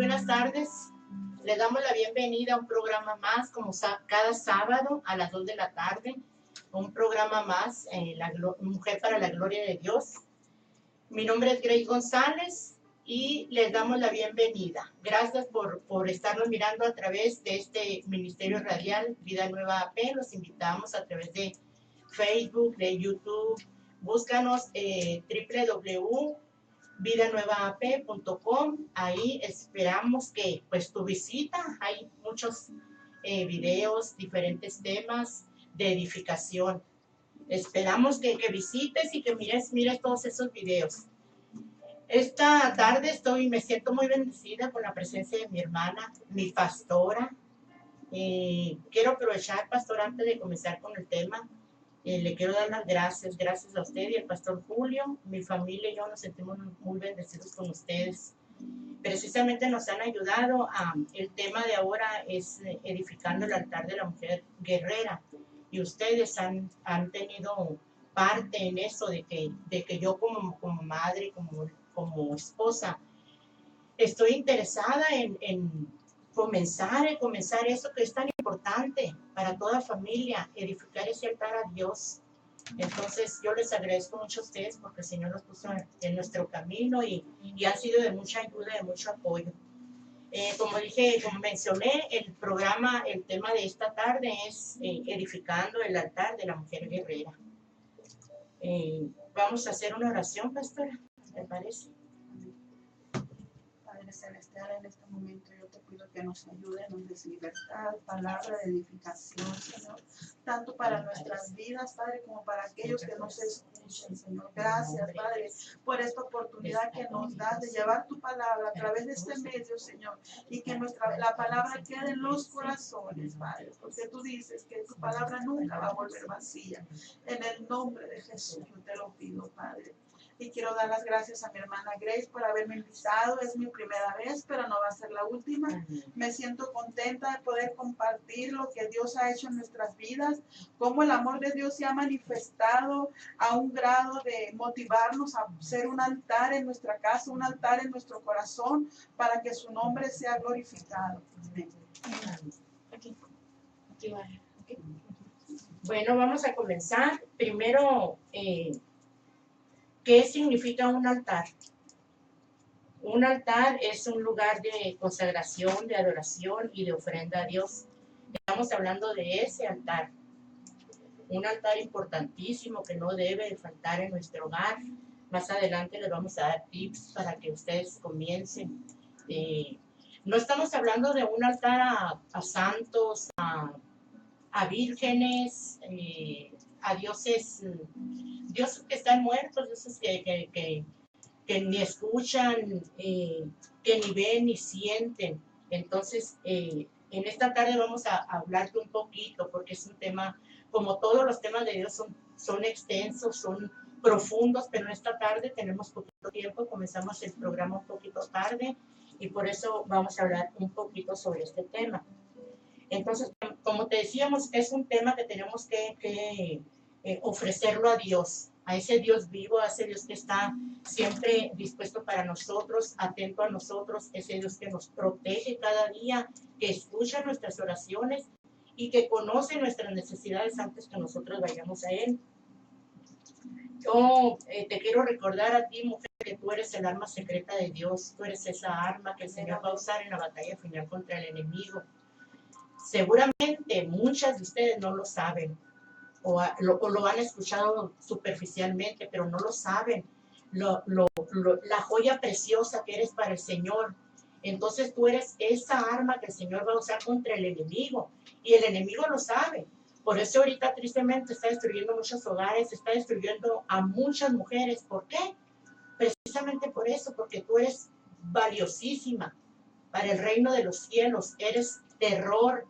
buenas tardes. Le damos la bienvenida a un programa más, como cada sábado a las 2 de la tarde. Un programa más, Mujer para la Gloria de Dios. Mi nombre es Grace González y les damos la bienvenida. Gracias por estarnos mirando a través de este ministerio radial Vida Nueva AP. Los invitamos a través de Facebook, de YouTube. Búscanos www.vidanuevaap.com. Ahí esperamos que pues tu visita. Hay muchos videos, diferentes temas de edificación. Esperamos que visites y que mires todos esos videos. Esta tarde me siento muy bendecida con la presencia de mi hermana, mi pastora. Quiero aprovechar, pastor, antes de comenzar con el tema, le quiero dar las gracias a usted y al pastor Julio. Mi familia y yo nos sentimos muy bendecidos con ustedes. Precisamente nos han ayudado. El tema de ahora es edificando el altar de la mujer guerrera. Y ustedes han tenido parte en eso de que yo como madre, como esposa, estoy interesada en comenzar eso que es tan importante para toda familia, edificar ese altar a Dios. Entonces yo les agradezco mucho a ustedes porque el Señor nos puso en nuestro camino y ha sido de mucha ayuda, de mucho apoyo. Como mencioné, el tema de esta tarde es edificando el altar de la mujer guerrera. Vamos a hacer una oración, pastora, ¿me parece? Padre Celestial, en este momento yo te pido que nos ayude, nos des libertad, palabra de edificación, Señor, tanto para nuestras vidas, Padre, como para aquellos que nos escuchen, Señor. Gracias, Padre, por esta oportunidad que nos das de llevar tu palabra a través de este medio, Señor, y que la palabra quede en los corazones, Padre, porque tú dices que tu palabra nunca va a volver vacía. En el nombre de Jesús yo te lo pido, Padre. Y quiero dar las gracias a mi hermana Grace por haberme invitado. Es mi primera vez, pero no va a ser la última. Me siento contenta de poder compartir lo que Dios ha hecho en nuestras vidas, cómo el amor de Dios se ha manifestado a un grado de motivarnos a ser un altar en nuestra casa, un altar en nuestro corazón, para que su nombre sea glorificado. Aquí. Bueno, vamos a comenzar. Primero, ¿qué significa un altar? Un altar es un lugar de consagración, de adoración y de ofrenda a Dios. Estamos hablando de ese altar. Un altar importantísimo que no debe faltar en nuestro hogar. Más adelante les vamos a dar tips para que ustedes comiencen. No estamos hablando de un altar a santos, a vírgenes, a dioses que están muertos, dioses que ni escuchan, que ni ven ni sienten. Entonces, en esta tarde vamos a hablarte un poquito, porque es un tema, como todos los temas de Dios, son extensos, son profundos, pero en esta tarde tenemos poquito tiempo, comenzamos el programa un poquito tarde, y por eso vamos a hablar un poquito sobre este tema. Entonces, como te decíamos, es un tema que tenemos que ofrecerlo a Dios, a ese Dios vivo, a ese Dios que está siempre dispuesto para nosotros, atento a nosotros, ese Dios que nos protege cada día, que escucha nuestras oraciones y que conoce nuestras necesidades antes que nosotros vayamos a Él. Yo te quiero recordar a ti, mujer, que tú eres el arma secreta de Dios, tú eres esa arma que el Señor va a usar en la batalla final contra el enemigo. Seguramente muchas de ustedes no lo saben o lo han escuchado superficialmente, pero no lo saben. La joya preciosa que eres para el Señor. Entonces tú eres esa arma que el Señor va a usar contra el enemigo y el enemigo lo sabe. Por eso ahorita tristemente está destruyendo muchos hogares, está destruyendo a muchas mujeres. ¿Por qué? Precisamente por eso, porque tú eres valiosísima para el reino de los cielos, eres terror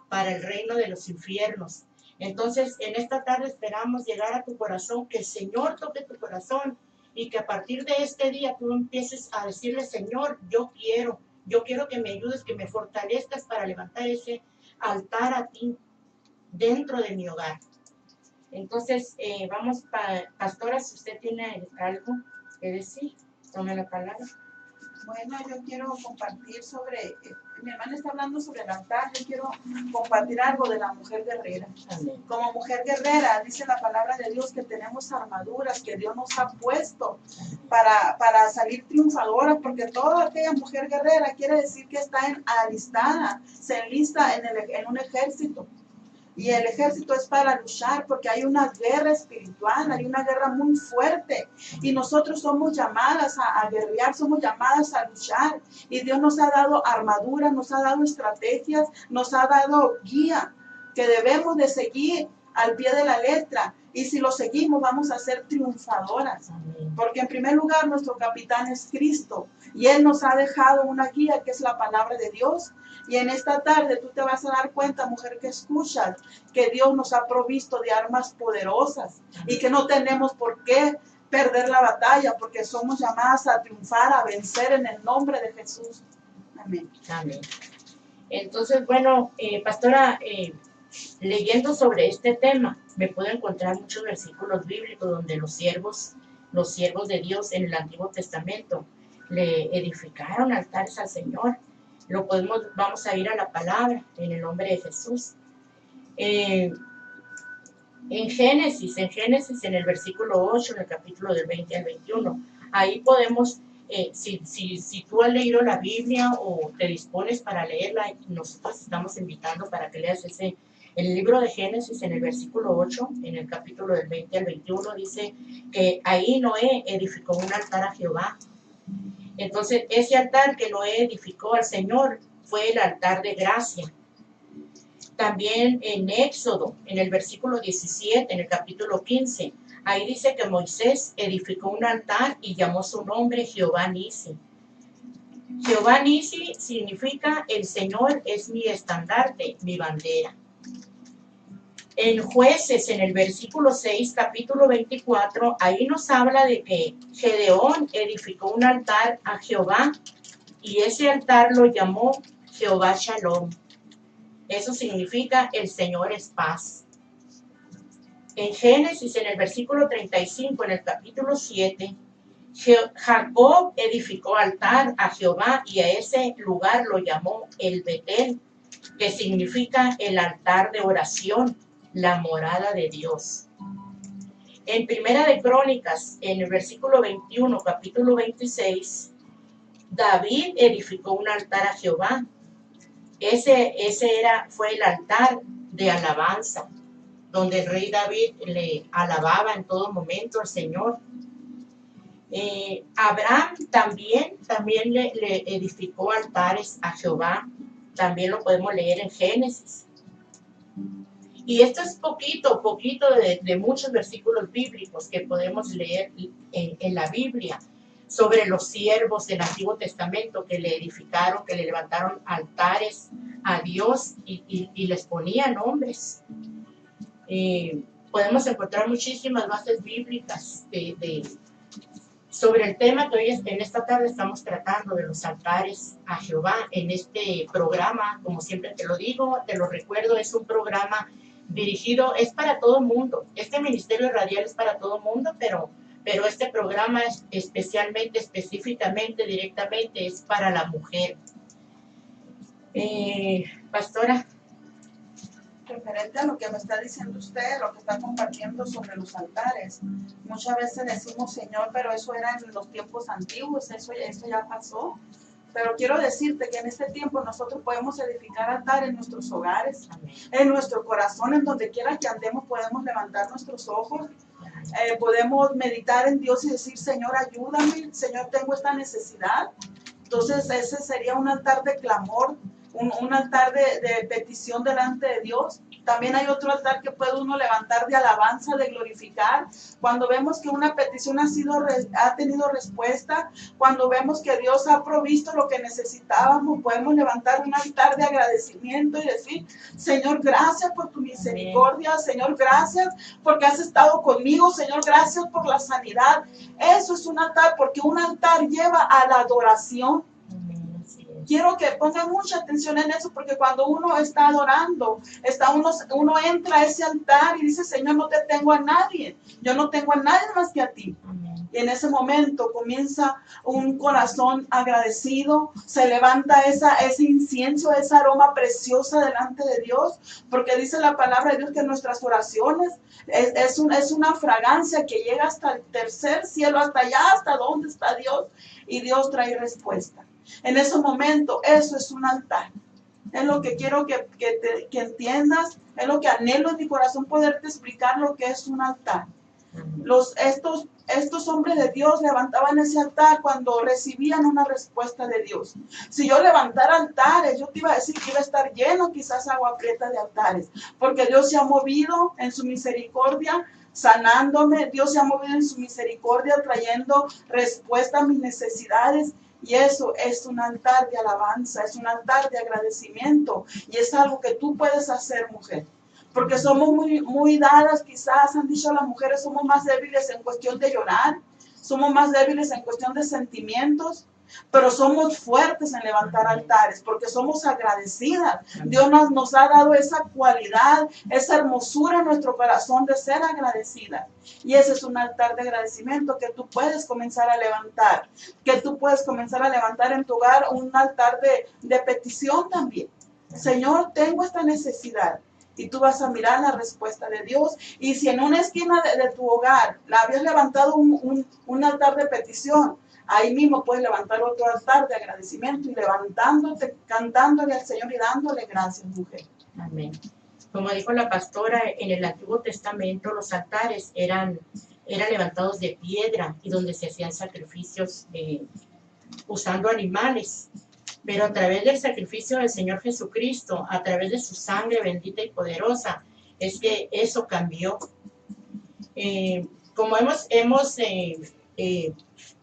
para el reino de los infiernos. Entonces, en esta tarde esperamos llegar a tu corazón, que el Señor toque tu corazón y que a partir de este día tú empieces a decirle: Señor, yo quiero que me ayudes, que me fortalezcas para levantar ese altar a ti dentro de mi hogar. Entonces, pastora, si usted tiene algo que decir, tome la palabra. Bueno, yo quiero compartir sobre, mi hermana está hablando sobre el altar, yo quiero compartir algo de la mujer guerrera. Amén. Como mujer guerrera, dice la palabra de Dios que tenemos armaduras que Dios nos ha puesto para salir triunfadoras, porque toda aquella mujer guerrera quiere decir que está alistada, se enlista en un ejército. Y el ejército es para luchar porque hay una guerra espiritual, hay una guerra muy fuerte. Y nosotros somos llamadas a guerrear, somos llamadas a luchar. Y Dios nos ha dado armadura, nos ha dado estrategias, nos ha dado guía que debemos de seguir al pie de la letra. Y si lo seguimos vamos a ser triunfadoras. Porque en primer lugar nuestro capitán es Cristo. Y Él nos ha dejado una guía que es la palabra de Dios. Y en esta tarde tú te vas a dar cuenta, mujer que escuchas, que Dios nos ha provisto de armas poderosas y que no tenemos por qué perder la batalla porque somos llamadas a triunfar, a vencer en el nombre de Jesús. Amén. Amén. Entonces, bueno, pastora, leyendo sobre este tema, me puedo encontrar muchos versículos bíblicos donde los siervos de Dios en el Antiguo Testamento le edificaron altares al Señor. Vamos a ir a la palabra en el nombre de Jesús. En Génesis, en el versículo 8, en el capítulo del 20 al 21, ahí podemos, si tú has leído la Biblia o te dispones para leerla, nosotros estamos invitando para que leas el libro de Génesis, en el versículo 8, en el capítulo del 20 al 21, dice que ahí Noé edificó un altar a Jehová. Entonces, ese altar que Noé edificó al Señor fue el altar de gracia. También en Éxodo, en el versículo 17, en el capítulo 15, ahí dice que Moisés edificó un altar y llamó su nombre Jehová Nisi. Jehová Nisi significa el Señor es mi estandarte, mi bandera. En Jueces, en el versículo 6, capítulo 24, ahí nos habla de que Gedeón edificó un altar a Jehová y ese altar lo llamó Jehová Shalom. Eso significa el Señor es paz. En Génesis, en el versículo 35, en el capítulo 7, Jacob edificó altar a Jehová y a ese lugar lo llamó el Betel, que significa el altar de oración, la morada de Dios. En Primera de Crónicas, en el versículo 21, capítulo 26, David edificó un altar a Jehová. Ese fue el altar de alabanza, donde el rey David le alababa en todo momento al Señor. Abraham también le edificó altares a Jehová. También lo podemos leer en Génesis. Y esto es poquito de muchos versículos bíblicos que podemos leer en la Biblia sobre los siervos del Antiguo Testamento que le edificaron, que le levantaron altares a Dios y les ponían nombres. Podemos encontrar muchísimas bases bíblicas sobre el tema que hoy en esta tarde estamos tratando, de los altares a Jehová. En este programa, como siempre te lo digo, te lo recuerdo, es un programa dirigido, es para todo el mundo. Este ministerio radial es para todo el mundo, pero este programa es específicamente, directamente, es para la mujer. Pastora. Referente a lo que me está diciendo usted, lo que está compartiendo sobre los altares, muchas veces decimos, Señor, pero eso era en los tiempos antiguos, eso ya pasó. Pero quiero decirte que en este tiempo nosotros podemos edificar altares en nuestros hogares, en nuestro corazón, en donde quiera que andemos podemos levantar nuestros ojos, podemos meditar en Dios y decir, Señor, ayúdame, Señor, tengo esta necesidad. Entonces ese sería un altar de clamor, un altar de petición delante de Dios. También hay otro altar que puede uno levantar de alabanza, de glorificar. Cuando vemos que una petición ha tenido respuesta, cuando vemos que Dios ha provisto lo que necesitábamos, podemos levantar un altar de agradecimiento y decir, Señor, gracias por tu misericordia, Señor, gracias porque has estado conmigo, Señor, gracias por la sanidad. Eso es un altar, porque un altar lleva a la adoración. quiero que pongan mucha atención en eso, porque cuando uno está adorando, uno entra a ese altar y dice, Señor, no te tengo a nadie, yo no tengo a nadie más que a ti. Amén. Y en ese momento comienza un corazón agradecido, se levanta ese incienso, esa aroma preciosa delante de Dios, porque dice la palabra de Dios que nuestras oraciones es una fragancia que llega hasta el tercer cielo, hasta allá, hasta donde está Dios, y Dios trae respuesta. En ese momento, eso es un altar. Es lo que quiero que entiendas, es lo que anhelo en mi corazón, poderte explicar lo que es un altar. Estos hombres de Dios levantaban ese altar cuando recibían una respuesta de Dios. Si yo levantara altares, yo te iba a decir que iba a estar lleno quizás agua prieta de altares, porque Dios se ha movido en su misericordia, sanándome. Dios se ha movido en su misericordia, trayendo respuesta a mis necesidades. Y eso es un altar de alabanza, es un altar de agradecimiento. Y es algo que tú puedes hacer, mujer. Porque somos muy dadas, quizás han dicho las mujeres, somos más débiles en cuestión de llorar, somos más débiles en cuestión de sentimientos, pero somos fuertes en levantar altares, porque somos agradecidas. Dios nos ha dado esa cualidad, esa hermosura en nuestro corazón de ser agradecidas. Y ese es un altar de agradecimiento que tú puedes comenzar a levantar, que tú puedes comenzar a levantar en tu hogar, un altar de petición también. Señor, tengo esta necesidad. Y tú vas a mirar la respuesta de Dios. Y si en una esquina de tu hogar la habías levantado un altar de petición, ahí mismo puedes levantar otro altar de agradecimiento y levantándote, cantándole al Señor y dándole gracias, mujer. Amén. Como dijo la pastora, en el Antiguo Testamento los altares eran levantados de piedra y donde se hacían sacrificios usando animales. Pero a través del sacrificio del Señor Jesucristo, a través de su sangre bendita y poderosa, es que eso cambió. Como hemos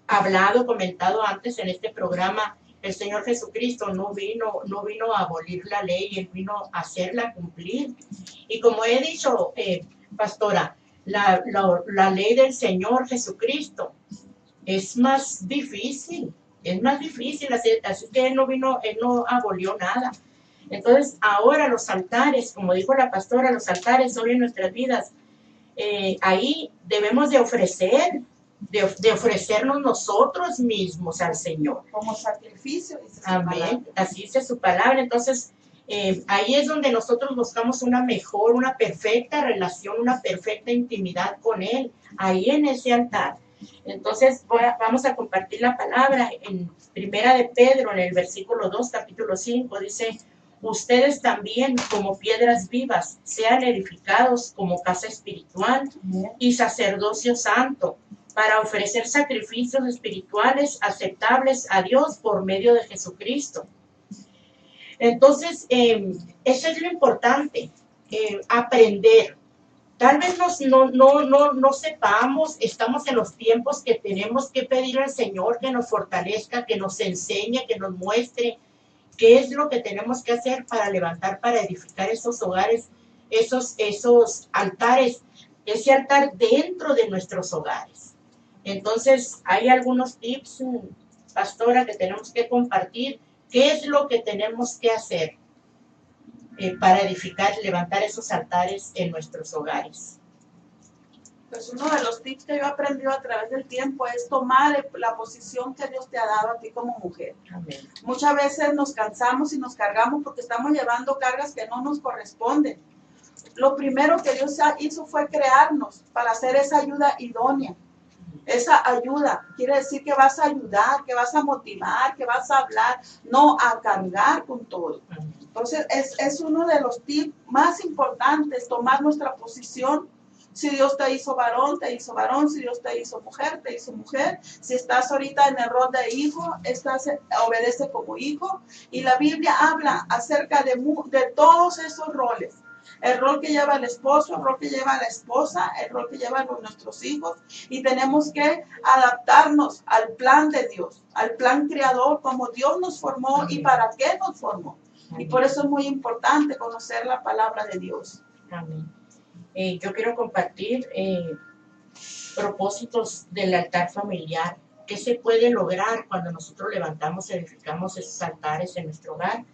hablado, comentado antes en este programa, el Señor Jesucristo no vino a abolir la ley, Él vino a hacerla cumplir. Y como he dicho, pastora, la ley del Señor Jesucristo es más difícil. Así que Él no abolió nada. Entonces, ahora los altares, como dijo la pastora, los altares son en nuestras vidas. Ahí debemos de ofrecernos nosotros mismos al Señor. Como sacrificio. Amén. Así dice su palabra. Entonces, ahí es donde nosotros buscamos una perfecta relación, una perfecta intimidad con Él, ahí en ese altar. Entonces vamos a compartir la palabra en Primera de Pedro, en el versículo 2, capítulo 5, dice: ustedes también, como piedras vivas, sean edificados como casa espiritual y sacerdocio santo, para ofrecer sacrificios espirituales aceptables a Dios por medio de Jesucristo. Entonces, eso es lo importante, aprender. Tal vez no sepamos, estamos en los tiempos que tenemos que pedir al Señor que nos fortalezca, que nos enseñe, que nos muestre qué es lo que tenemos que hacer para levantar, para edificar esos hogares, esos altares, ese altar dentro de nuestros hogares. Entonces, hay algunos tips, pastora, que tenemos que compartir. ¿Qué es lo que tenemos que hacer para edificar, levantar esos altares en nuestros hogares? Pues uno de los tips que yo he aprendido a través del tiempo es tomar la posición que Dios te ha dado a ti como mujer. Amén. Muchas veces nos cansamos y nos cargamos porque estamos llevando cargas que no nos corresponden. Lo primero que Dios hizo fue crearnos para hacer esa ayuda idónea. Esa ayuda quiere decir que vas a ayudar, que vas a motivar, que vas a hablar, no a cargar con todo. Entonces es uno de los tips más importantes, tomar nuestra posición. Si Dios te hizo varón, te hizo varón. Si Dios te hizo mujer, te hizo mujer. Si estás ahorita en el rol de hijo, obedece como hijo. Y la Biblia habla acerca de todos esos roles. El rol que lleva el esposo, el rol que lleva la esposa, el rol que llevan nuestros hijos. Y tenemos que adaptarnos al plan de Dios, al plan creador, como Dios nos formó y para qué nos formó. Y por eso es muy importante conocer la palabra de Dios. Amén. Yo quiero compartir propósitos del altar familiar ¿Qué se puede lograr cuando nosotros levantamos, edificamos esos altares en nuestro hogar?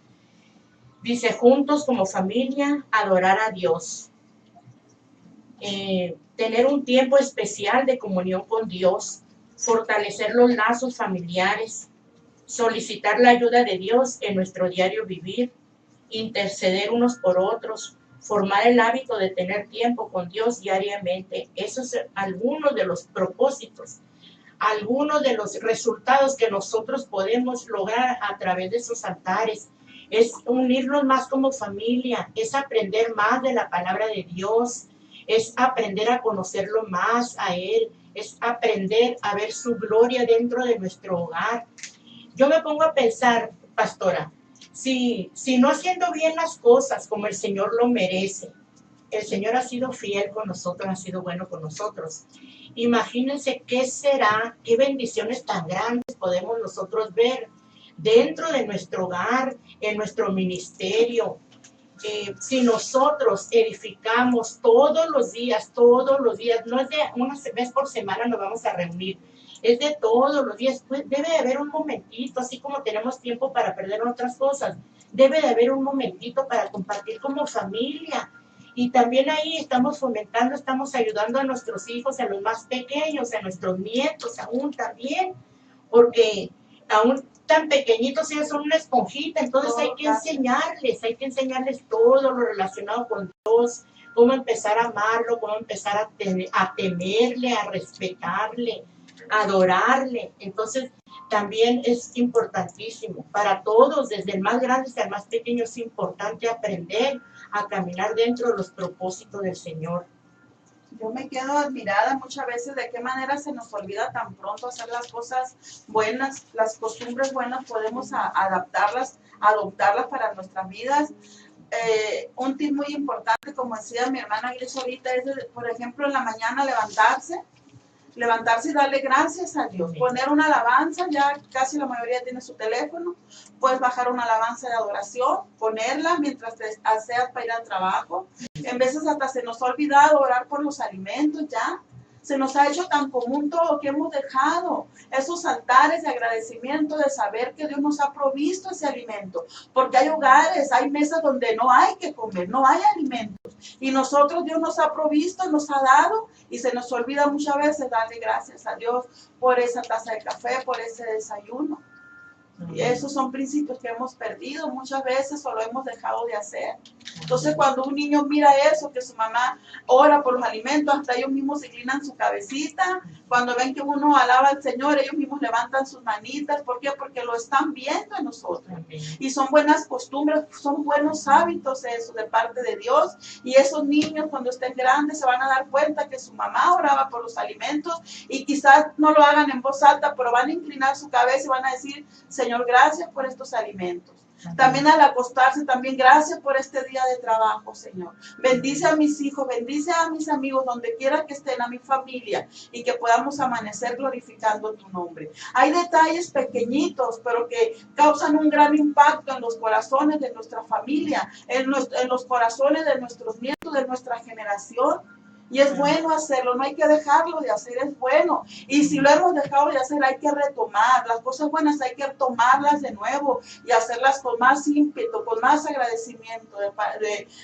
Dice, juntos como familia, adorar a Dios. Tener un tiempo especial de comunión con Dios, fortalecer los lazos familiares, solicitar la ayuda de Dios en nuestro diario vivir, interceder unos por otros, formar el hábito de tener tiempo con Dios diariamente. Esos son algunos de los propósitos, algunos de los resultados que nosotros podemos lograr a través de esos altares. Es unirnos más como familia, es aprender más de la palabra de Dios, es aprender a conocerlo más a Él, es aprender a ver su gloria dentro de nuestro hogar. Yo me pongo a pensar, pastora, si no haciendo bien las cosas como el Señor lo merece, el Señor ha sido fiel con nosotros, ha sido bueno con nosotros. Imagínense qué será, qué bendiciones tan grandes podemos nosotros ver dentro de nuestro hogar, en nuestro ministerio. Si nosotros edificamos todos los días, no es de una vez por semana nos vamos a reunir, es de todos los días, pues debe de haber un momentito, así como tenemos tiempo para perder otras cosas, debe de haber un momentito para compartir como familia. Y también ahí estamos fomentando, estamos ayudando a nuestros hijos, a los más pequeños, a nuestros nietos aún también, porque aún tan pequeñitos ellos son una esponjita, entonces hay que enseñarles todo lo relacionado con Dios, cómo empezar a amarlo, cómo empezar a temerle, a respetarle, a adorarle. Entonces también es importantísimo para todos, desde el más grande hasta el más pequeño, es importante aprender a caminar dentro de los propósitos del Señor. Yo me quedo admirada muchas veces de qué manera se nos olvida tan pronto hacer las cosas buenas, las costumbres buenas, podemos adaptarlas, adoptarlas para nuestras vidas. Un tip muy importante, como decía mi hermana Gris ahorita, es, por ejemplo, en la mañana levantarse y darle gracias a Dios, poner una alabanza, ya casi la mayoría tiene su teléfono, puedes bajar una alabanza de adoración, ponerla mientras te aseas para ir al trabajo. En veces hasta se nos ha olvidado orar por los alimentos, ya se nos ha hecho tan común todo lo que hemos dejado, esos altares de agradecimiento, de saber que Dios nos ha provisto ese alimento, porque hay hogares, hay mesas donde no hay que comer, no hay alimentos, y nosotros Dios nos ha provisto, nos ha dado, y se nos olvida muchas veces darle gracias a Dios por esa taza de café, por ese desayuno. Y esos son principios que hemos perdido muchas veces o lo hemos dejado de hacer. Entonces, cuando un niño mira eso, que su mamá ora por los alimentos, hasta ellos mismos se inclinan su cabecita. Cuando ven que uno alaba al Señor, ellos mismos levantan sus manitas. ¿Por qué? Porque lo están viendo en nosotros. Y son buenas costumbres, son buenos hábitos eso de parte de Dios. Y esos niños, cuando estén grandes, se van a dar cuenta que su mamá oraba por los alimentos. Y quizás no lo hagan en voz alta, pero van a inclinar su cabeza y van a decir: Señor, gracias por estos alimentos. También al acostarse, también gracias por este día de trabajo, Señor. Bendice a mis hijos, bendice a mis amigos, donde quiera que estén, a mi familia, y que podamos amanecer glorificando tu nombre. Hay detalles pequeñitos, pero que causan un gran impacto en los corazones de nuestra familia, en los corazones de nuestros nietos, de nuestra generación. Y es bueno hacerlo, no hay que dejarlo de hacer, es bueno. Y si lo hemos dejado de hacer, hay que retomar. Las cosas buenas hay que tomarlas de nuevo y hacerlas con más ímpetu, con más agradecimiento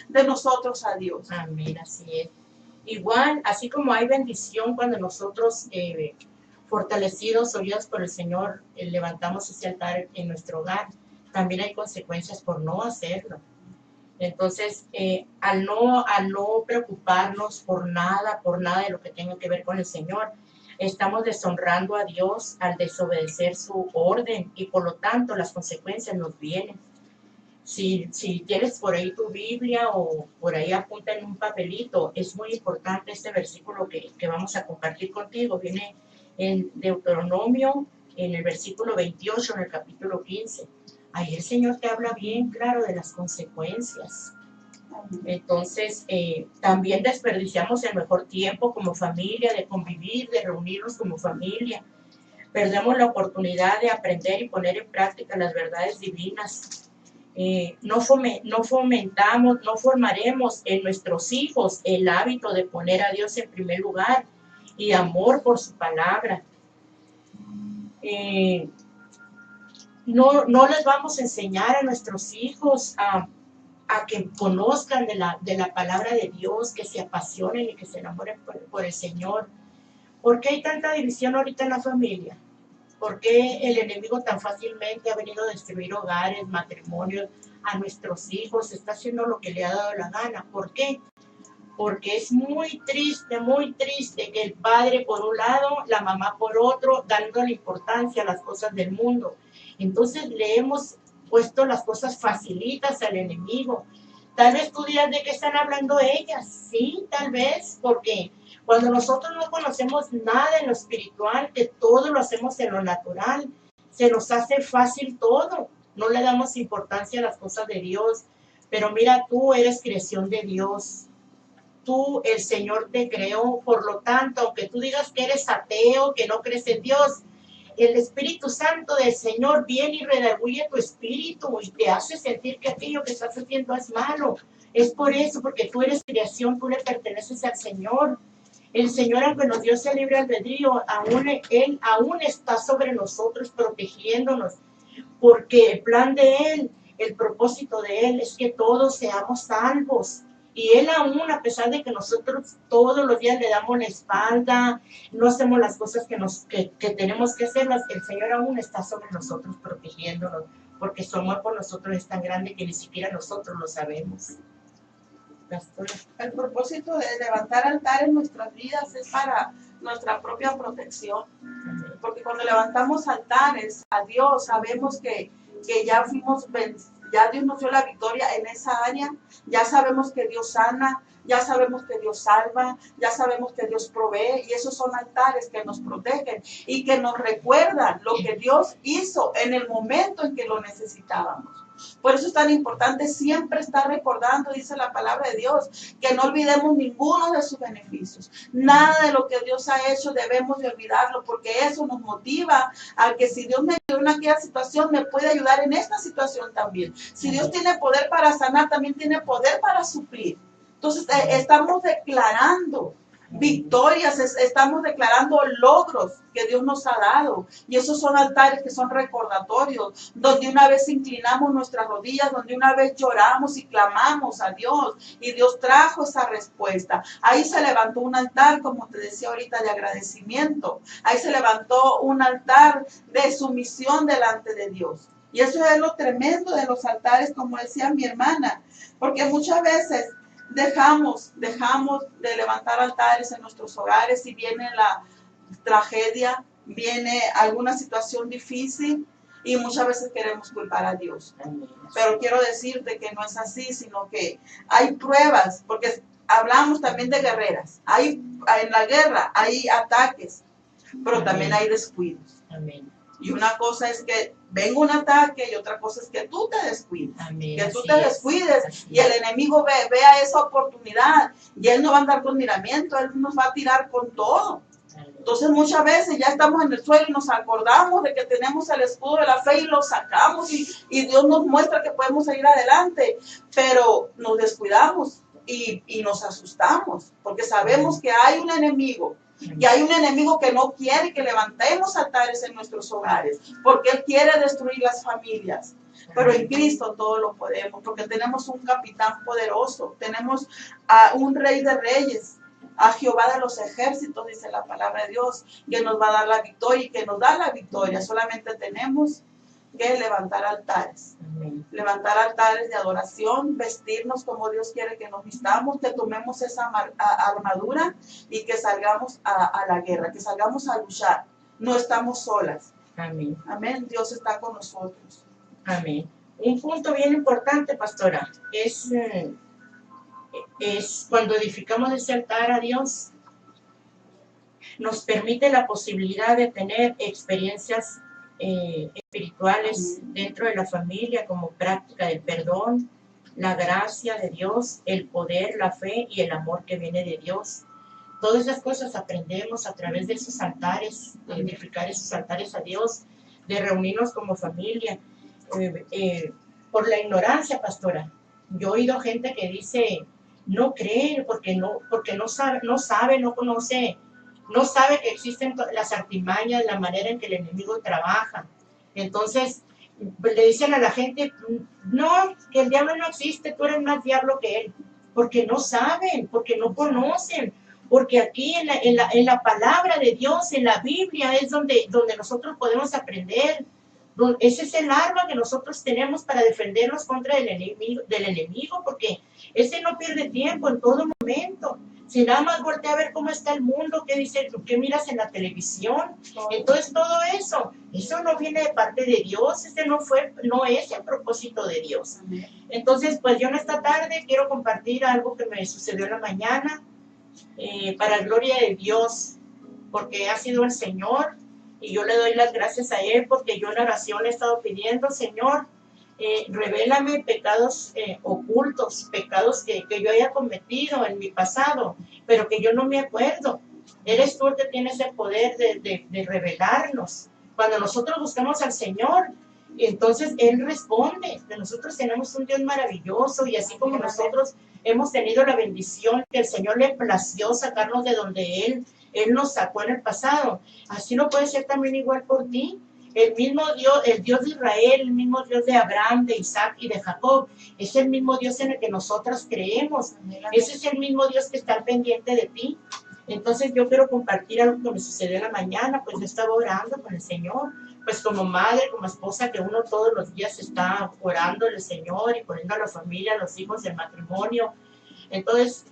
de nosotros a Dios. Amén, así es. Igual, así como hay bendición cuando nosotros, fortalecidos, oídos por el Señor, levantamos ese altar en nuestro hogar, también hay consecuencias por no hacerlo. Entonces, al no preocuparnos por nada de lo que tenga que ver con el Señor, estamos deshonrando a Dios al desobedecer su orden y por lo tanto las consecuencias nos vienen. Si tienes por ahí tu Biblia o por ahí apunta en un papelito, es muy importante este versículo que vamos a compartir contigo. Viene en Deuteronomio, en el versículo 28, en el capítulo 15. Ahí el Señor te habla bien claro de las consecuencias. Entonces, también desperdiciamos el mejor tiempo como familia, de convivir, de reunirnos como familia. Perdemos la oportunidad de aprender y poner en práctica las verdades divinas. No formaremos en nuestros hijos el hábito de poner a Dios en primer lugar y amor por su palabra. Eh, no les vamos a enseñar a nuestros hijos a que conozcan de la palabra de Dios, que se apasionen y que se enamoren por el Señor. ¿Por qué hay tanta división ahorita en la familia? ¿Por qué el enemigo tan fácilmente ha venido a destruir hogares, matrimonios, a nuestros hijos? Está haciendo lo que le ha dado la gana. ¿Por qué? Porque es muy triste que el padre por un lado, la mamá por otro, dándole importancia a las cosas del mundo. Entonces le hemos puesto las cosas facilitas al enemigo. Tal vez tú dirás de qué están hablando ellas. Sí, tal vez, porque cuando nosotros no conocemos nada en lo espiritual, que todo lo hacemos en lo natural, se nos hace fácil todo. No le damos importancia a las cosas de Dios. Pero mira, tú eres creación de Dios. Tú, el Señor te creó, por lo tanto, aunque tú digas que eres ateo, que no crees en Dios, el Espíritu Santo del Señor viene y redarguye tu espíritu y te hace sentir que aquello que estás haciendo es malo. Es por eso, porque tú eres creación, tú le perteneces al Señor. El Señor, aunque nos dio ese libre albedrío, Él aún está sobre nosotros protegiéndonos, porque el plan de Él, el propósito de Él es que todos seamos salvos. Y Él aún, a pesar de que nosotros todos los días le damos la espalda, no hacemos las cosas que tenemos que hacerlas, el Señor aún está sobre nosotros protegiéndonos, porque su amor por nosotros es tan grande que ni siquiera nosotros lo sabemos. Pastora. El propósito de levantar altar en nuestras vidas es para nuestra propia protección. Porque cuando levantamos altares a Dios, sabemos que ya fuimos vencidos. Ya Dios nos dio la victoria en esa área, ya sabemos que Dios sana, ya sabemos que Dios salva, ya sabemos que Dios provee, y esos son altares que nos protegen y que nos recuerdan lo que Dios hizo en el momento en que lo necesitábamos. Por eso es tan importante siempre estar recordando, dice la palabra de Dios, que no olvidemos ninguno de sus beneficios. Nada de lo que Dios ha hecho debemos de olvidarlo, porque eso nos motiva a que si Dios me ayudó en aquella situación, me puede ayudar en esta situación también. Si Dios tiene poder para sanar, también tiene poder para suplir. Entonces estamos declarando victorias, estamos declarando logros que Dios nos ha dado, y esos son altares que son recordatorios, donde una vez inclinamos nuestras rodillas, donde una vez lloramos y clamamos a Dios y Dios trajo esa respuesta. Ahí se levantó un altar, como te decía ahorita, de agradecimiento. Ahí se levantó un altar de sumisión delante de Dios. Y eso es lo tremendo de los altares, como decía mi hermana, porque muchas veces dejamos de levantar altares en nuestros hogares y viene la tragedia, viene alguna situación difícil y muchas veces queremos culpar a Dios. Pero quiero decirte que no es así, sino que hay pruebas, porque hablamos también de guerreras. En la guerra hay ataques, pero también hay descuidos. Amén. Y una cosa es que venga un ataque y otra cosa es que tú te descuides. Amén. Que tú te descuides y el enemigo vea esa oportunidad y él no va a andar con miramiento, él nos va a tirar con todo. Entonces muchas veces ya estamos en el suelo y nos acordamos de que tenemos el escudo de la fe y lo sacamos y Dios nos muestra que podemos seguir adelante, pero nos descuidamos y nos asustamos porque sabemos que hay un enemigo. Y hay un enemigo que no quiere que levantemos altares en nuestros hogares, porque él quiere destruir las familias. Pero en Cristo todo lo podemos, porque tenemos un capitán poderoso, tenemos a un rey de reyes, a Jehová de los ejércitos, dice la palabra de Dios, que nos va a dar la victoria y que nos da la victoria. Solamente tenemos que levantar altares. Levantar altares de adoración, vestirnos como Dios quiere que nos vistamos, que tomemos esa armadura y que salgamos a la guerra, que salgamos a luchar. No estamos solas. Amén. Amén. Dios está con nosotros. Amén. Un punto bien importante, pastora, es cuando edificamos ese altar a Dios, nos permite la posibilidad de tener experiencias espirituales dentro de la familia, como práctica del perdón, la gracia de Dios, el poder, la fe y el amor que viene de Dios. Todas esas cosas aprendemos a través de esos altares, de edificar esos altares a Dios, de reunirnos como familia. Por la ignorancia, pastora, yo he oído gente que dice, no cree porque no sabe, no conoce no sabe que existen las artimañas, la manera en que el enemigo trabaja. Entonces, le dicen a la gente, no, que el diablo no existe, tú eres más diablo que él, porque no saben, porque no conocen, porque aquí en la palabra de Dios, en la Biblia, es donde nosotros podemos aprender. Ese es el arma que nosotros tenemos para defendernos contra el enemigo, porque ese no pierde tiempo en todo momento. Si nada más voltea a ver cómo está el mundo, qué dice, qué miras en la televisión, entonces todo eso no viene de parte de Dios, no es el propósito de Dios. Entonces, pues yo en esta tarde quiero compartir algo que me sucedió en la mañana, para gloria de Dios, porque ha sido el Señor, y yo le doy las gracias a Él, porque yo en oración le he estado pidiendo, Señor, revélame pecados ocultos, pecados que yo haya cometido en mi pasado, pero que yo no me acuerdo. Eres tú el que tienes el poder de revelarnos. Cuando nosotros buscamos al Señor, entonces Él responde, que nosotros tenemos un Dios maravilloso, y así como nosotros hemos tenido la bendición que el Señor le plació sacarnos de donde Él nos sacó en el pasado, así lo puede ser también igual por ti. El mismo Dios, el Dios de Israel, el mismo Dios de Abraham, de Isaac y de Jacob, es el mismo Dios en el que nosotras creemos. Ese es el mismo Dios que está pendiente de ti. Entonces yo quiero compartir algo que me sucedió en la mañana. Pues yo estaba orando con el Señor, pues como madre, como esposa, que uno todos los días está orando al Señor y poniendo a la familia, a los hijos, el matrimonio. Entonces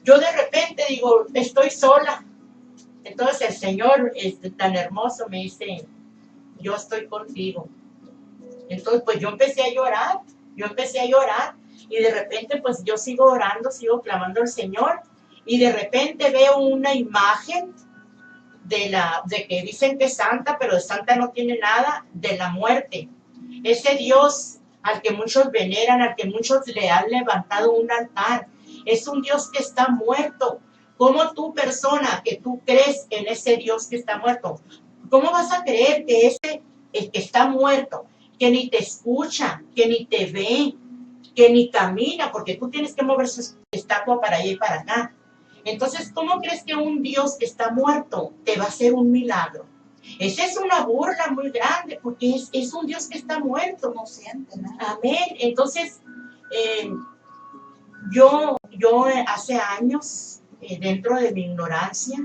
yo de repente digo, estoy sola. Entonces el Señor tan hermoso me dice, yo estoy contigo. Entonces pues yo empecé a llorar, y de repente pues yo sigo orando, sigo clamando al Señor, y de repente veo una imagen de que dicen que es santa, pero de santa no tiene nada, de la muerte. Ese Dios al que muchos veneran, al que muchos le han levantado un altar, es un Dios que está muerto. ¿Cómo tú, persona, que tú crees en ese Dios que está muerto, cómo vas a creer que el que está muerto, que ni te escucha, que ni te ve, que ni camina, porque tú tienes que mover su estatua para allá y para acá? Entonces, ¿cómo crees que un Dios que está muerto te va a hacer un milagro? Esa es una burla muy grande, porque es un Dios que está muerto. No siente nada. Amén. Entonces, yo hace años, dentro de mi ignorancia,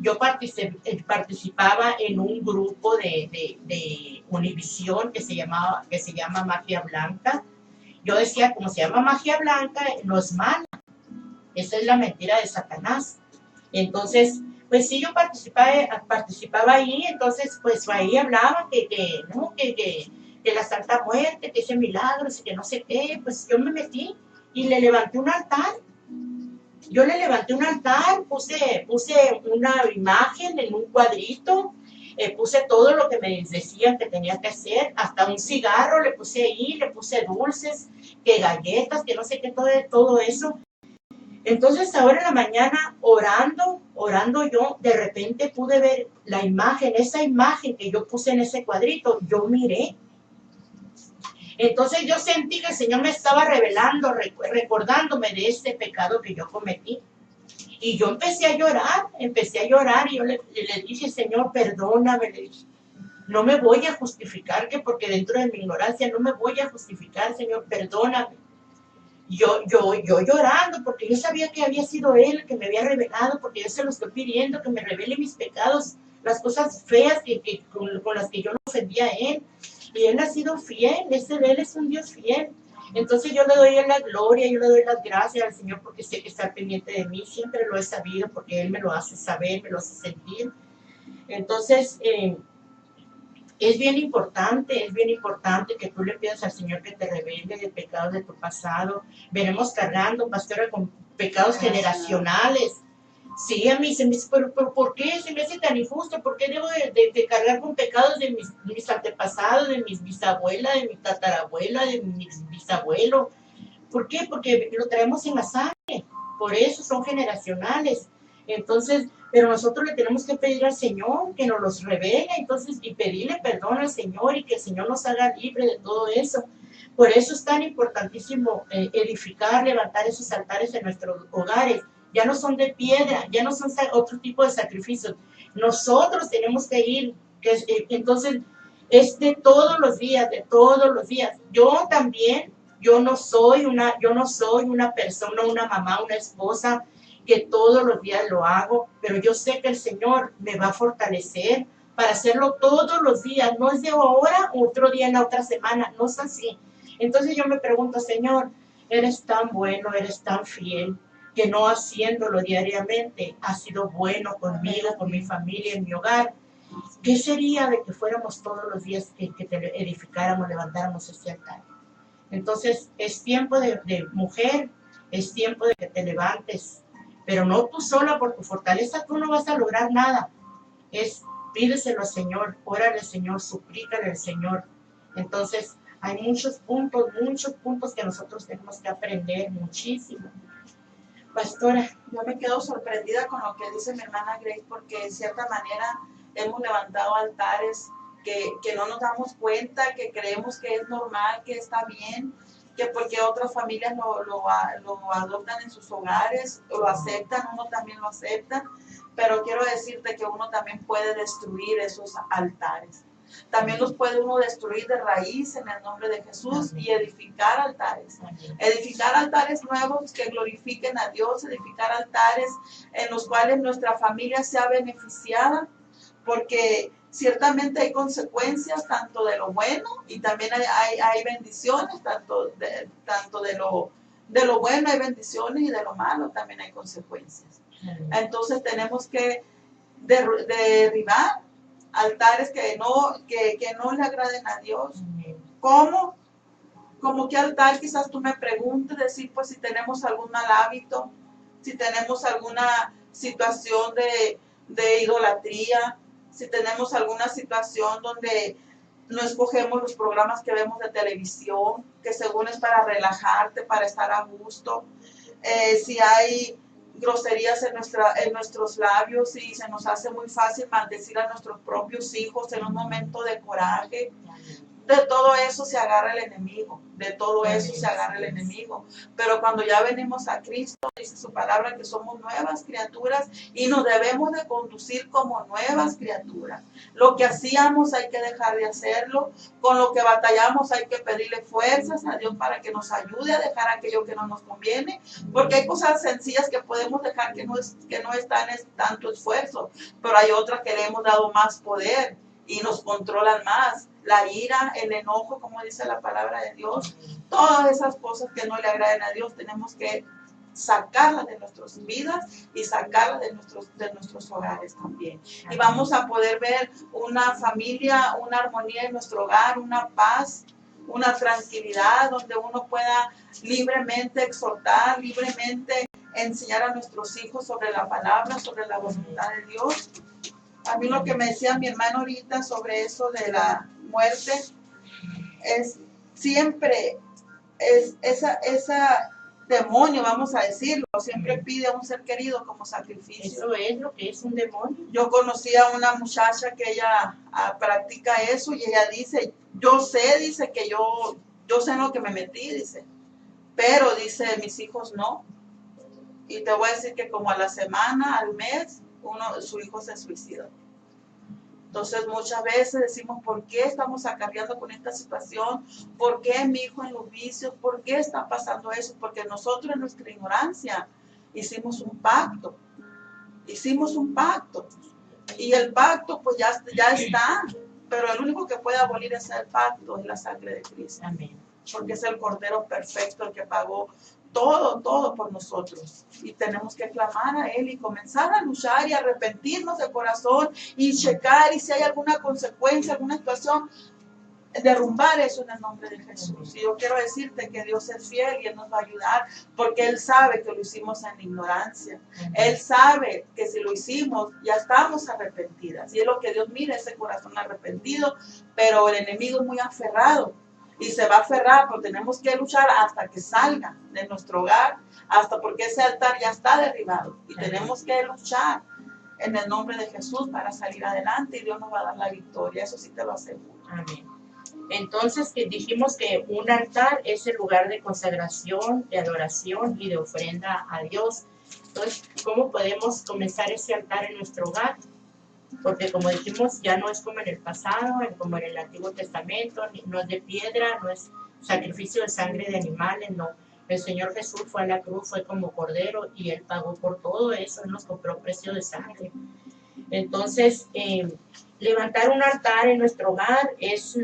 yo participaba en un grupo de Univisión que se llama Magia Blanca. Yo decía, como se llama Magia Blanca, no es mala. Esa es la mentira de Satanás. Entonces, pues sí, yo participaba ahí. Entonces, pues ahí hablaba que la Santa Muerte, que ese milagro, que no sé qué. Pues yo me metí y le levanté un altar. Puse una imagen en un cuadrito, puse todo lo que me decían que tenía que hacer, hasta un cigarro le puse ahí, le puse dulces, que galletas, que no sé qué, todo eso. Entonces ahora en la mañana orando yo, de repente pude ver la imagen, esa imagen que yo puse en ese cuadrito, yo miré. Entonces yo sentí que el Señor me estaba revelando, recordándome de ese pecado que yo cometí. Y yo empecé a llorar, y yo le dije, Señor, perdóname, le dije. No me voy a justificar, porque dentro de mi ignorancia no me voy a justificar, Señor, perdóname. Yo llorando, porque yo sabía que había sido Él el que me había revelado, porque yo se lo estoy pidiendo, que me revele mis pecados, las cosas feas con las que yo lo ofendía a Él. Y Él ha sido fiel, Él es un Dios fiel. Entonces yo le doy la gloria, yo le doy las gracias al Señor, porque sé que está pendiente de mí, siempre lo he sabido, porque Él me lo hace saber, me lo hace sentir. Entonces, es bien importante que tú le pidas al Señor que te revele de pecados de tu pasado. Venimos cargando, pastora, con pecados generacionales. Sí, a mí se me dice, pero ¿por qué se me hace tan injusto? ¿Por qué debo de cargar con pecados de mis antepasados, de mis bisabuelas, de mi tatarabuela, de mis bisabuelos? ¿Por qué? Porque lo traemos en la sangre. Por eso son generacionales. Entonces, pero nosotros le tenemos que pedir al Señor que nos los revele, entonces, y pedirle perdón al Señor, y que el Señor nos haga libre de todo eso. Por eso es tan importantísimo edificar, levantar esos altares en nuestros hogares, ya no son de piedra, ya no son otro tipo de sacrificios. Nosotros tenemos que ir, entonces es de todos los días, de todos los días. Yo también, yo no soy una persona, una mamá, una esposa que todos los días lo hago, pero yo sé que el Señor me va a fortalecer para hacerlo todos los días, no es de ahora, otro día en la otra semana, no es así. Entonces yo me pregunto, Señor, eres tan bueno, eres tan fiel, que no haciéndolo diariamente ha sido bueno conmigo, con mi familia, en mi hogar. ¿Qué sería de que fuéramos todos los días que te edificáramos, levantáramos este altar? Entonces es tiempo de mujer, es tiempo de que te levantes, pero no tú sola, por tu fortaleza tú no vas a lograr nada. Pídeselo al Señor, órale al Señor, suplícale al Señor. Entonces hay muchos puntos que nosotros tenemos que aprender, muchísimo. Pastora, yo me quedo sorprendida con lo que dice mi hermana Grace, porque de cierta manera hemos levantado altares que no nos damos cuenta, que creemos que es normal, que está bien, que porque otras familias lo adoptan en sus hogares, lo aceptan, uno también lo acepta, pero quiero decirte que uno también puede destruir esos altares. También los puede uno destruir de raíz en el nombre de Jesús y edificar altares. Edificar altares nuevos que glorifiquen a Dios, edificar altares en los cuales nuestra familia sea beneficiada, porque ciertamente hay consecuencias tanto de lo bueno y también hay bendiciones, tanto de lo bueno hay bendiciones y de lo malo también hay consecuencias. Entonces tenemos que derribar altares que no le agraden a Dios. ¿Cómo? Como qué altar, quizás tú me preguntes, decir, pues si tenemos algún mal hábito, si tenemos alguna situación de idolatría, si tenemos alguna situación donde no escogemos los programas que vemos de televisión, que según es para relajarte, para estar a gusto, si hay groserías en nuestros labios y se nos hace muy fácil maldecir a nuestros propios hijos en un momento de coraje. De todo eso se agarra el enemigo, de todo eso se agarra el enemigo. Pero cuando ya venimos a Cristo, dice su palabra que somos nuevas criaturas y nos debemos de conducir como nuevas criaturas. Lo que hacíamos hay que dejar de hacerlo, con lo que batallamos hay que pedirle fuerzas a Dios para que nos ayude a dejar aquello que no nos conviene, porque hay cosas sencillas que podemos dejar que no están tanto esfuerzo, pero hay otras que le hemos dado más poder y nos controlan más. La ira, el enojo, como dice la palabra de Dios, todas esas cosas que no le agraden a Dios, tenemos que sacarlas de nuestras vidas y sacarlas de nuestros hogares también. Y vamos a poder ver una familia, una armonía en nuestro hogar, una paz, una tranquilidad, donde uno pueda libremente exhortar, libremente enseñar a nuestros hijos sobre la palabra, sobre la voluntad de Dios. A mí lo que me decía mi hermano ahorita sobre eso de la muerte es siempre esa demonio, vamos a decirlo, siempre pide a un ser querido como sacrificio. Eso es lo que es un demonio. Yo conocí a una muchacha que ella practica eso y ella dice, yo sé que yo sé en lo que me metí, dice, pero dice, mis hijos no. Y te voy a decir que como a la semana, al mes, su hijo se suicidó. Entonces muchas veces decimos, ¿por qué estamos acarreando con esta situación? ¿Por qué mi hijo en los vicios? ¿Por qué está pasando eso? Porque nosotros en nuestra ignorancia hicimos un pacto. Y el pacto pues ya está. Pero el único que puede abolir ese pacto es la sangre de Cristo. Amén. Porque es el Cordero perfecto el que pagó todo por nosotros. Y tenemos que clamar a Él y comenzar a luchar y arrepentirnos de corazón y checar y si hay alguna consecuencia, alguna situación, derrumbar eso en el nombre de Jesús. Y yo quiero decirte que Dios es fiel y Él nos va a ayudar porque Él sabe que lo hicimos en ignorancia. Él sabe que si lo hicimos ya estamos arrepentidas. Y es lo que Dios mira, ese corazón arrepentido, pero el enemigo es muy aferrado. Y se va a aferrar, pero tenemos que luchar hasta que salga de nuestro hogar, hasta porque ese altar ya está derribado. Y tenemos que luchar en el nombre de Jesús para salir adelante y Dios nos va a dar la victoria. Eso sí te lo aseguro. Amén. Entonces dijimos que un altar es el lugar de consagración, de adoración y de ofrenda a Dios. Entonces, ¿cómo podemos comenzar ese altar en nuestro hogar? Porque como dijimos, ya no es como en el pasado, como en el Antiguo Testamento, no es de piedra, no es sacrificio de sangre de animales, no. El Señor Jesús fue a la cruz, fue como cordero y Él pagó por todo eso, Él nos compró precio de sangre. Entonces, levantar un altar en nuestro hogar es...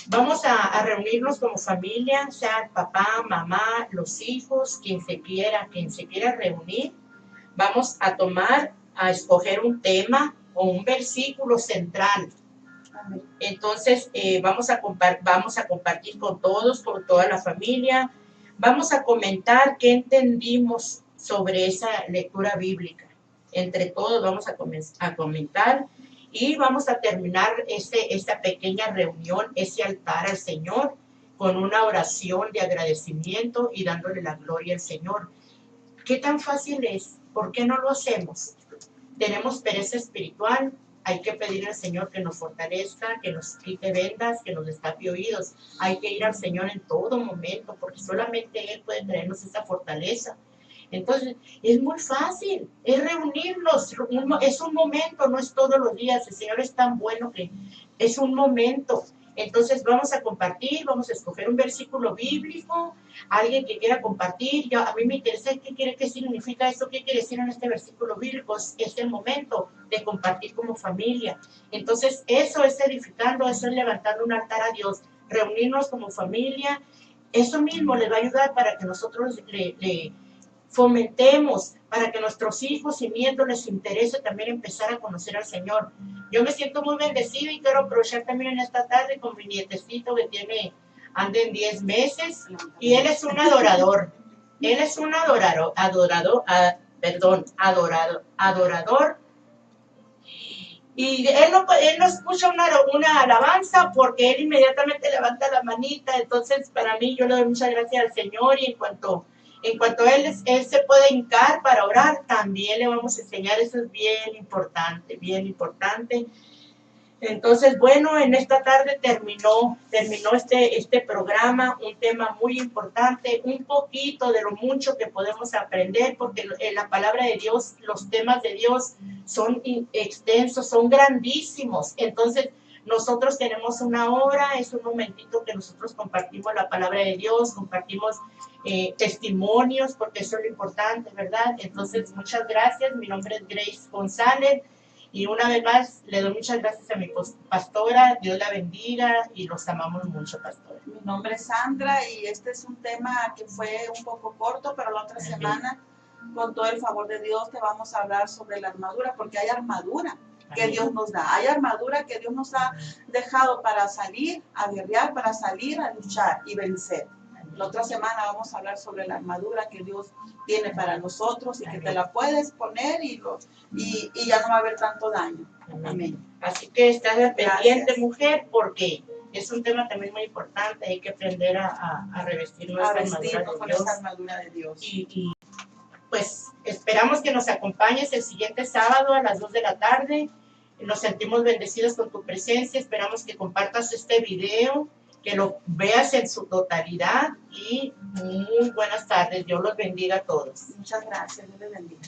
Vamos a reunirnos como familia, sea papá, mamá, los hijos, quien se quiera reunir. Vamos a escoger un tema o un versículo central. Entonces, vamos a compartir con todos, con toda la familia. Vamos a comentar qué entendimos sobre esa lectura bíblica. Entre todos vamos a comentar y vamos a terminar esta pequeña reunión, ese altar al Señor, con una oración de agradecimiento y dándole la gloria al Señor. ¿Qué tan fácil es? ¿Por qué no lo hacemos? Tenemos pereza espiritual, hay que pedir al Señor que nos fortalezca, que nos quite vendas, que nos destape oídos. Hay que ir al Señor en todo momento, porque solamente Él puede traernos esa fortaleza. Entonces, es muy fácil, es reunirnos, es un momento, no es todos los días. El Señor es tan bueno que es un momento. Entonces, vamos a compartir, vamos a escoger un versículo bíblico, alguien que quiera compartir. A mí me interesa qué significa esto, qué quiere decir en este versículo bíblico. Es el momento de compartir como familia. Entonces, eso es edificando, eso es levantando un altar a Dios, reunirnos como familia. Eso mismo les va a ayudar para que nosotros le fomentemos, para que nuestros hijos y nietos les interese también empezar a conocer al Señor. Yo me siento muy bendecida y quiero aprovechar también en esta tarde con mi nietecito que anda en 10 meses y él es un adorador. Él es un adorador. Y él no escucha una alabanza porque él inmediatamente levanta la manita. Entonces, para mí, yo le doy muchas gracias al Señor y en cuanto él se puede hincar para orar, también le vamos a enseñar. Eso es bien importante, bien importante. Entonces, bueno, en esta tarde terminó este programa, un tema muy importante, un poquito de lo mucho que podemos aprender, porque en la palabra de Dios, los temas de Dios son extensos, son grandísimos. Entonces, nosotros tenemos una hora, es un momentito que nosotros compartimos la palabra de Dios, compartimos testimonios, porque eso es lo importante, ¿verdad? Entonces, muchas gracias. Mi nombre es Grace González. Y una vez más, le doy muchas gracias a mi pastora. Dios la bendiga y los amamos mucho, pastora. Mi nombre es Sandra y este es un tema que fue un poco corto, pero la otra semana, con todo el favor de Dios, te vamos a hablar sobre la armadura, porque hay armadura que Dios nos da. Hay armadura que Dios nos ha dejado para salir a guerrear, para salir a luchar y vencer. La otra semana vamos a hablar sobre la armadura que Dios tiene para nosotros y que te la puedes poner y ya no va a haber tanto daño. Amén. Así que estás pendiente, mujer, porque es un tema también muy importante. Hay que aprender a revestir nuestra armadura de Dios. Y pues esperamos que nos acompañes el siguiente sábado a las 2 de la tarde. Nos sentimos bendecidos con tu presencia. Esperamos que compartas este video, que lo veas en su totalidad y muy buenas tardes. Dios los bendiga a todos. Muchas gracias. Dios les bendiga.